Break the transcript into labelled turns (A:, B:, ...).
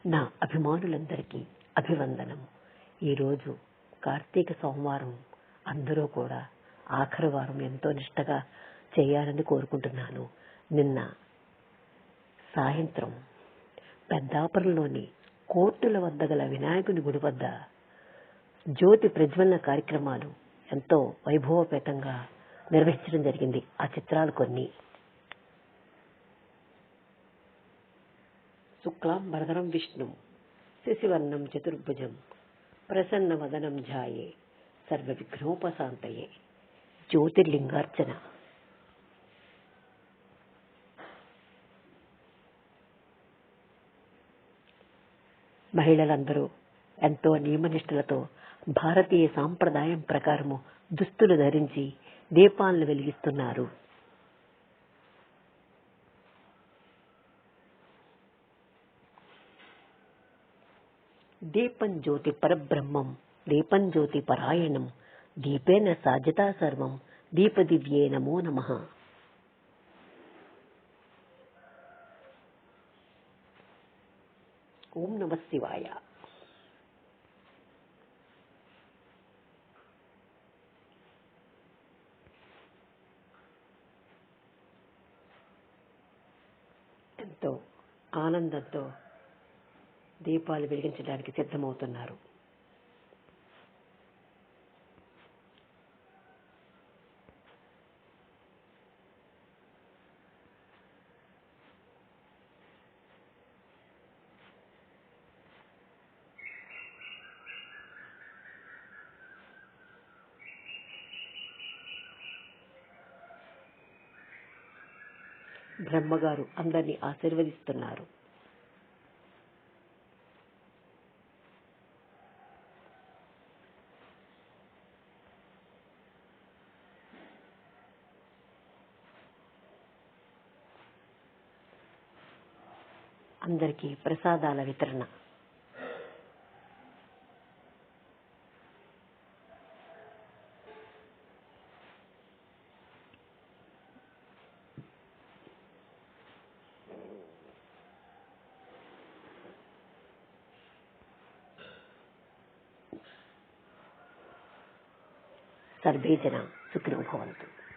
A: నా అభిమానులందరికీ అభివందనం. ఈరోజు కార్తీక సోమవారం, అందరూ కూడా ఆఖరి వారం ఎంతో నిష్టగా చేయాలని కోరుకుంటున్నాను. నిన్న సాయంత్రం పెద్దాపురంలోని కోర్టుల వద్ద గల వినాయకుని గుడి వద్ద జ్యోతి ప్రజ్వలన కార్యక్రమాలు ఎంతో వైభవపేతంగా నిర్వహించడం జరిగింది. ఆ చిత్రాలు కొన్ని. శుక్లాం వరదరం విష్ణు శశివర్ణం చతుర్భుజం ప్రసన్న వదనం ఝాయే సర్వ విఘ్నోపశాంతయే. జ్యోతిర్లింగార్చన. మహిళలందరూ ఎంతో నియమనిష్టలతో భారతీయ సాంప్రదాయం ప్రకారము దుస్తులు ధరించి దీపాలను వెలిగిస్తున్నారు. దీపం జ్యోతి పరబ్రహ్మం, దీపం జ్యోతి పరాయణం, దీపేన సాధ్యతా సర్వం, దీపదివ్యే నమో నమః. ఓం నమః శివాయ. ఎంతో ఆనందంతో దీపాలు వెలిగించడానికి సిద్ధమవుతున్నారు. బ్రహ్మగారు అందరినీ ఆశీర్వదిస్తున్నారు. అందరికీ ప్రసాదాల వితరణ. సర్వే జనా సుఖినో భవంతు.